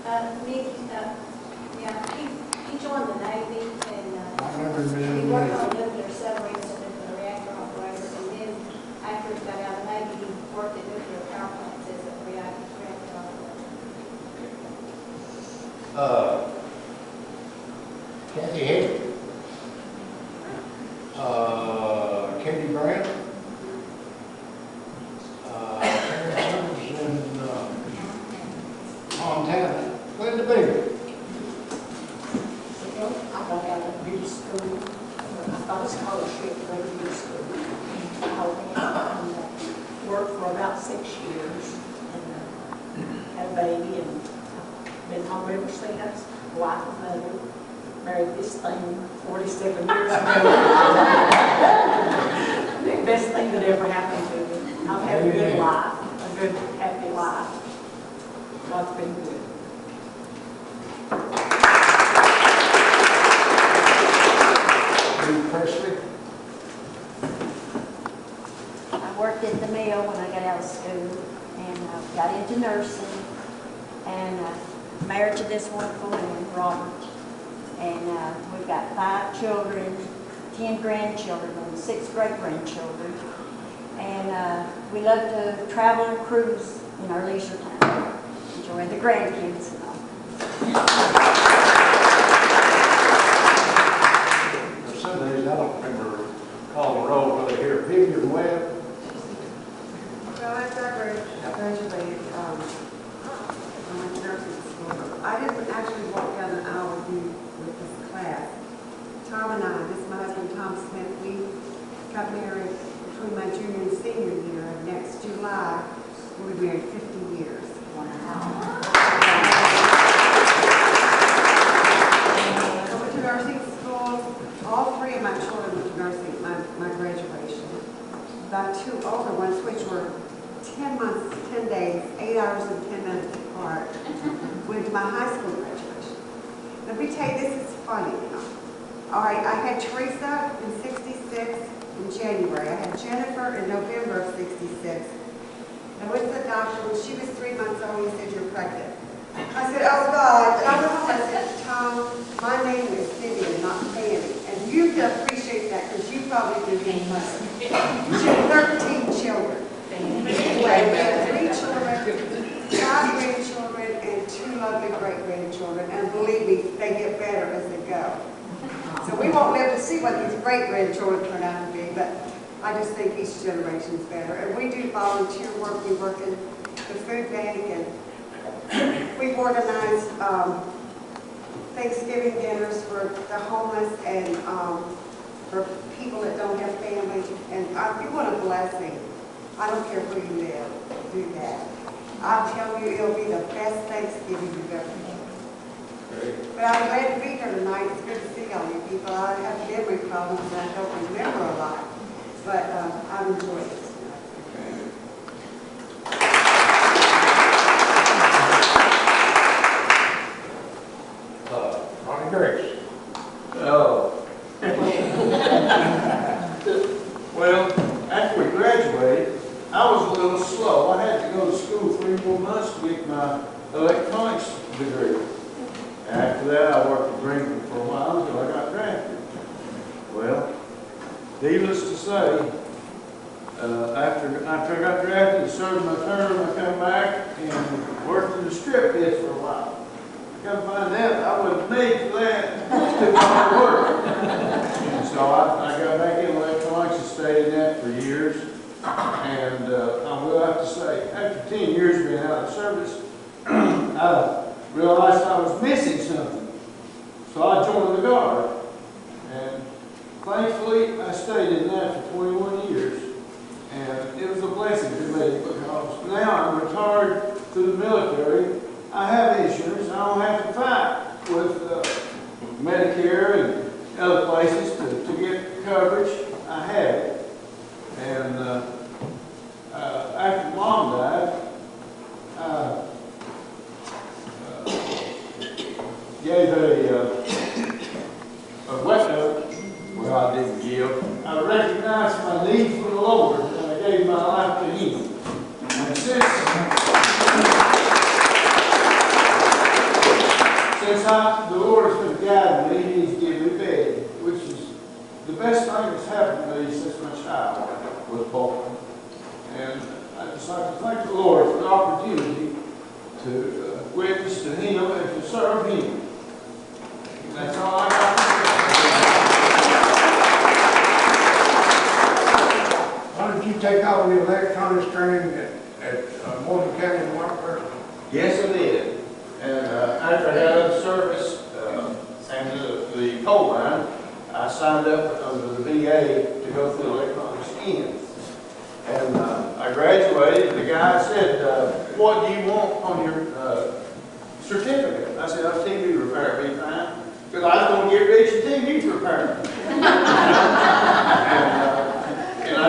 He joined the Navy and I remember him he being worked on nuclear submarines and nuclear reactor operator. And then after he got out of the Navy, he worked at nuclear power plants as a reactor operator. Kathy Hill. Katie Brand. Terrence Summers in Montana. Linda Beaver. I got out of beauty school. I got a scholarship to go to beauty school. I worked for about 6 years and had a baby and been home ever since. Wife and mother. Married this thing 47 years ago. The best thing that ever happened to me. I've had a good life, a good, happy life. God's been good. Presley. I worked at the mill when I got out of school and got into nursing and married to this wonderful man, Robert. And we've got 5 children, 10 grandchildren, and 6 great-grandchildren. And we love to travel and cruise in our leisure time. Enjoy the grandkids and all. For some days, I don't remember calling the roll whether here. Vivian Webb. Well, after I graduated from nursing school, I didn't actually walk down the aisle with you with this class. Tom and I, this is my husband Tom Smith, we got married between my junior and senior year, and next July we'll be married 50 years. Wow. I went to nursing school. All 3 of my children went to nursing at my graduation. My 2 older ones, which were 10 months, 10 days, 8 hours and 10 minutes apart, went to my high school graduation. Let me tell you, this is funny, you know. All right, I had Teresa in '66 in January. I had Jennifer in November of '66. I went to the doctor when she was 3 months old. He said, "You're pregnant." I said, "Oh God." And I went home and I said, "Tom, my name is Vivian, not Fanny." And you can appreciate that because you probably do the mother. She had 13 children. Anyway, we had 3 children, 5 grandchildren, and 2 lovely great-grandchildren. And believe me, they get better as they go. So we won't live to see what these great-grandchildren turn out to be, but I just think each generation is better. And we do volunteer work. We work in the food bank, and we've organized Thanksgiving dinners for the homeless and for people that don't have families. And we want a blessing. I don't care where you live, do that. I'll tell you, it'll be the best Thanksgiving you've ever had. But I'm glad to be here tonight. It's good to see all you people. I have memory problems and I don't remember a lot. But I've enjoyed it. Ronnie Grace. Oh. Well, after we graduated, I was a little slow. I had to go to school 3 more months to get my electronics degree. After that, I worked at Greenville for a while until I got drafted. Well, needless to say, after I got drafted, served my term, I come back and worked in the strip biz for a while. I come to find out I wasn't made for that. It took hard work. And so I got back in electronics and stayed in that for years. And I will have to say, after 10 years of being out of service, I realized I was missing something. So I joined the Guard. And thankfully, I stayed in that for 21 years. And it was a blessing to me because now I'm retired to the military. I have insurance. I don't have to fight with Medicare and other places to get coverage. I have it. And after Mom died, gave a well, I didn't give. I recognized my need for the Lord, and I gave my life to Him. And since the Lord has been guiding me, and He's given me Betty, which is the best thing that's happened to me since my child was born. And I just like to thank the Lord for the opportunity to witness to Him and to serve Him. And that's all I got to say. Why don't you take all the electronics training at Morgan County and Waterford? Yes, I did. And after I got out of service and the coal mine, I signed up under the VA to go through electronics again. And I graduated. The guy said, what do you want on your certificate? I said, I'm TV repair, be fine. Because I was going to get rich in TV repair. And I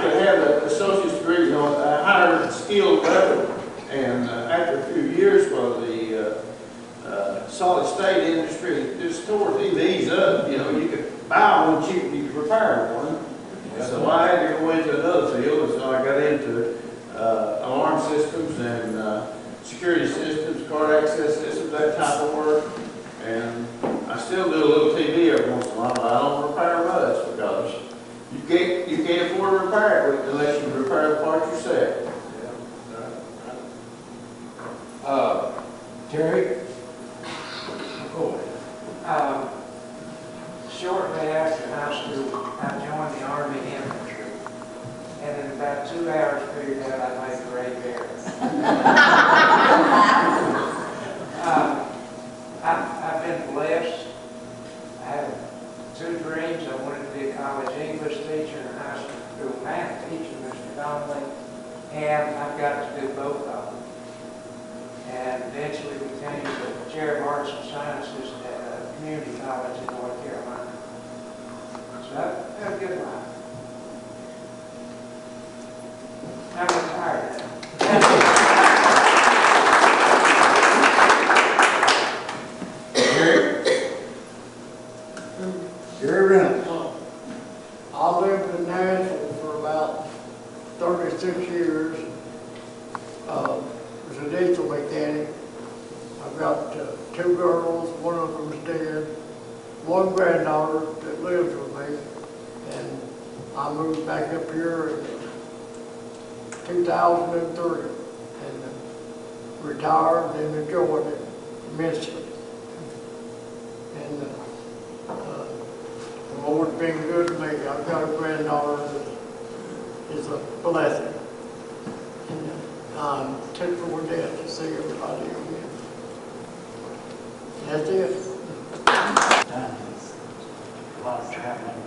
could have an associate's degree on a higher skilled level. And after a few years, well, the solid state industry just tore TVs up. You know, you could buy one cheap and you could repair one. So I had to go into another field, and so I got into alarm systems and security systems, card access systems, that type of work. And I still do a little TV every once in a while, but I don't repair much because you can't afford to repair it unless you repair the parts yourself. Terry? Go ahead. Shortly after high school, I joined the Army Infantry, and in about 2 hours figured out I made gray hair. I've been blessed. I had 2 dreams. I wanted to be a college English teacher and a high school math teacher, Mr. Donnelly, and I've got to do both of them. And eventually became the chair of arts and sciences at a community college in North Carolina. So I've had a good life. I'm retired now. Gary Reynolds. I lived in Nashville for about 36 years. Was a diesel mechanic. I've got 2 girls, one of them's dead, 1 granddaughter that lives with me, and I moved back up here in 2003 and retired and enjoyed it immensely. And the Lord's been good to me. I've got a granddaughter that is a blessing. I'm tickled for death to see everybody again. That's it. Done a lot of traveling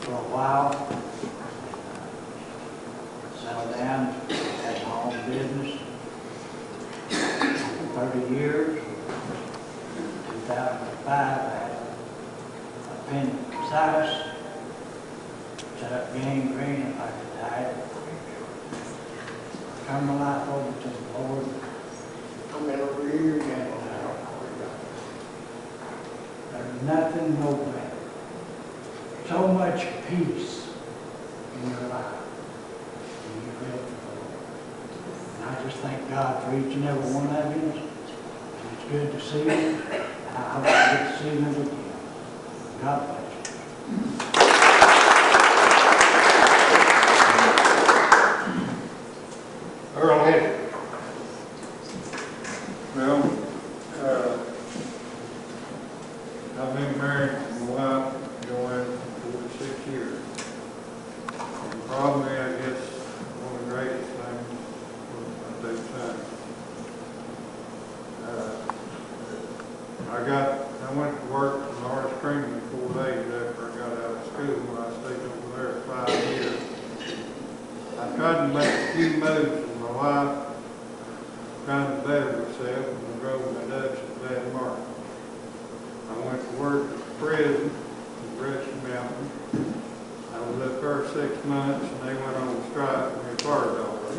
for a while. Settled down, had my own business. 30 years. In 2005, I had a Pt5, set up gangrene if I could die. Turn my life over to the Lord. I'm in a reunion. There's nothing no better. So much peace in your life. And you live for the Lord. And I just thank God for each and every one of you. And it's good to see you. And I hope I get to see you again. God bless you. Earl Henry. Well, I've been married to my wife, Joanne, for 46 years. And probably, I guess, one of the greatest things was my 2 sons. I went to work in Lawrence Creamery 4 days after I got out of school. I stayed over there 5 years. I tried to make a few moves with my wife, trying to better herself, and drove my Dutch at bad mark. I went to work at the prison in Brushy Mountain. I was up there 6 months, and they went on strike and they fired all of us.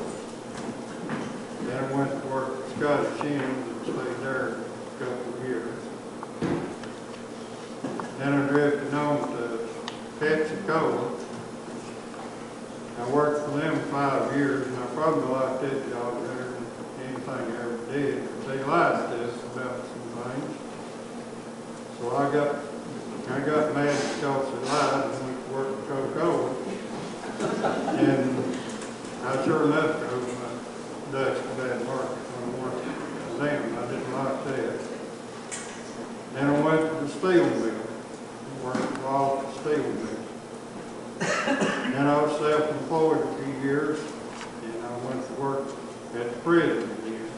Then I went to work at Scotty Shims and stayed there a couple of years. Then I drifted on to Pt5. I worked for them 5 years, and I probably liked that job better than anything I ever did. They lied to us about some things. So I got mad because he lied and went to work for Coca-Cola. And I sure enough drove my Dutch to bad market when I worked for them. I didn't like that. Then I went to the steel mill, worked for all the steel mill. Then I was self-employed a few years, and I went to work at the prison again.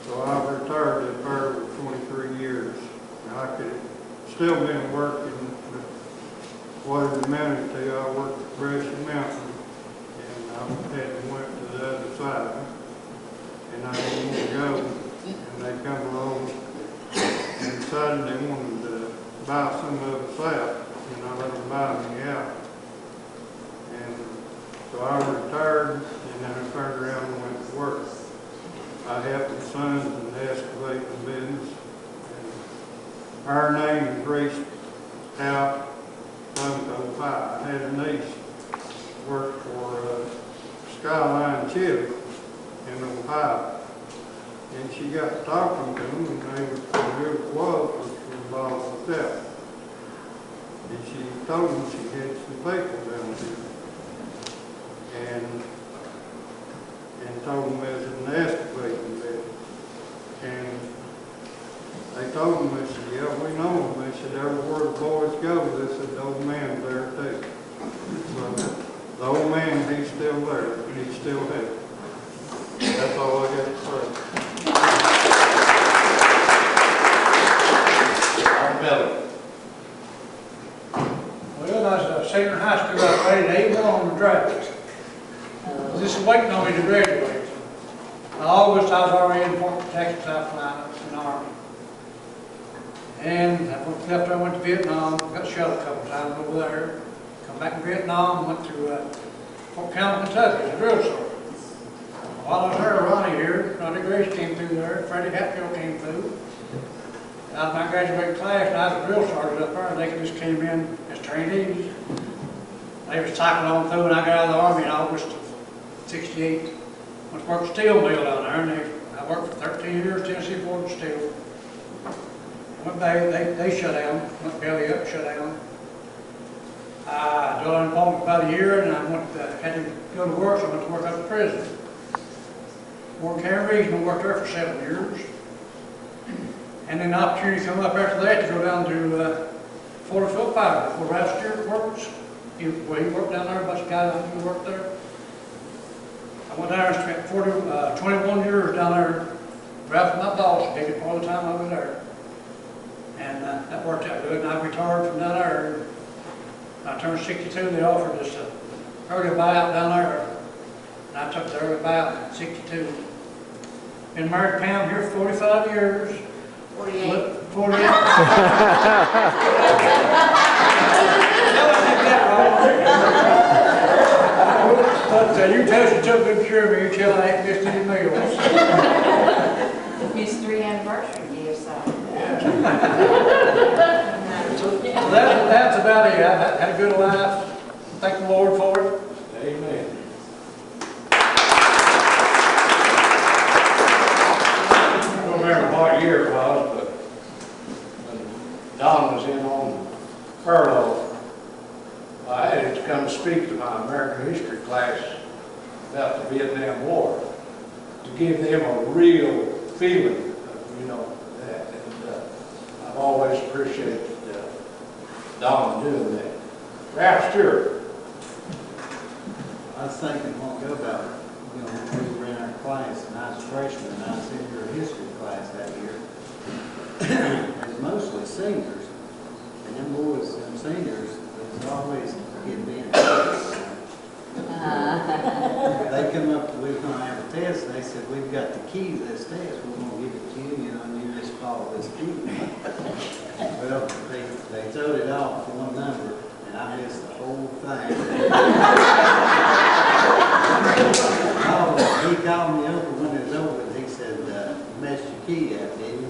So I retired at there for 23 years. And I could still been working, but what it amounted to, I worked at Brushy Mountain, and I had went to the other side, and I didn't want to go, and they come along and decided they wanted to buy some of us out, and I let them buy me out. And so I retired, and then I turned around and went to work. I helped my sons in the excavating business. And our name is raced out Pt5. I had a niece work for Skyline Chili in Ohio. And she got talking to them, and they were from River was involved with that. And she told them she had some people down here. And told them it was an excavating business. And they told them, they said, yeah, we know them. They said, everywhere the boys go, they said, the old man's there too. So the old man, he's still there, and he's still here. That's all I got to say. Well, I was a senior high school, I was ready to even on the draft. This is waiting on me to graduate. In August, I was already in Fort Texas, South Carolina, in the Army. And I left there, I went to Vietnam, got shot a couple times over there. Come back to Vietnam, went to Fort Campbell, Kentucky, as a drill sergeant. While I was there, Ronnie here, Ronnie Grace came through there, Freddie Hatfield came through. Out of my graduating class, and I was a drill sergeant up there, and they just came in as trainees. They was cycling on through, and I got out of the Army in August of '68. Went to work at steel mill down there, and I worked for 13 years, Tennessee Ford Steel. Went back, they shut down, went belly up, shut down. I did unemployment about a year, and I had to go to work, so I went to work up at prison. Worked in Cameron Regional, worked there for 7 years. And then the opportunity come up after that to go down to Florida Foot Fire, where Ralph Stewart works. He worked down there, a bunch of guys who worked there. I went down there and spent 21 years down there. Ralph was my boss, did it all the time I was there. And that worked out good, and I retired from down there. When I turned 62, they offered us an early buyout down there. And I took the early buyout at 62. Been married to Pam here for 45 years. 48. 48. But you tell she took good care of me, you tell I ain't missed any meals. His 3rd anniversary year, so. So that's about it. I had a good life. Thank the Lord for it. Amen. I don't remember what year it was, but when Don was in on furlough, I had to come speak to my American history class about the Vietnam War to give them a real feeling of, that. And I've always appreciated Don doing that. Ralph Stewart. I was thinking a while ago about, when we were in our class, and I was a freshman, and I was in your history class that year. It was mostly seniors, and them boys, them seniors, was always getting being they come up, we were going to have a test, and they said, we've got the key to this test, we're going to give it to you, and you just follow this key. Well, they throwed it off one number, and I missed the whole thing. He called me over when it was over, and he said, messed your key up, didn't you?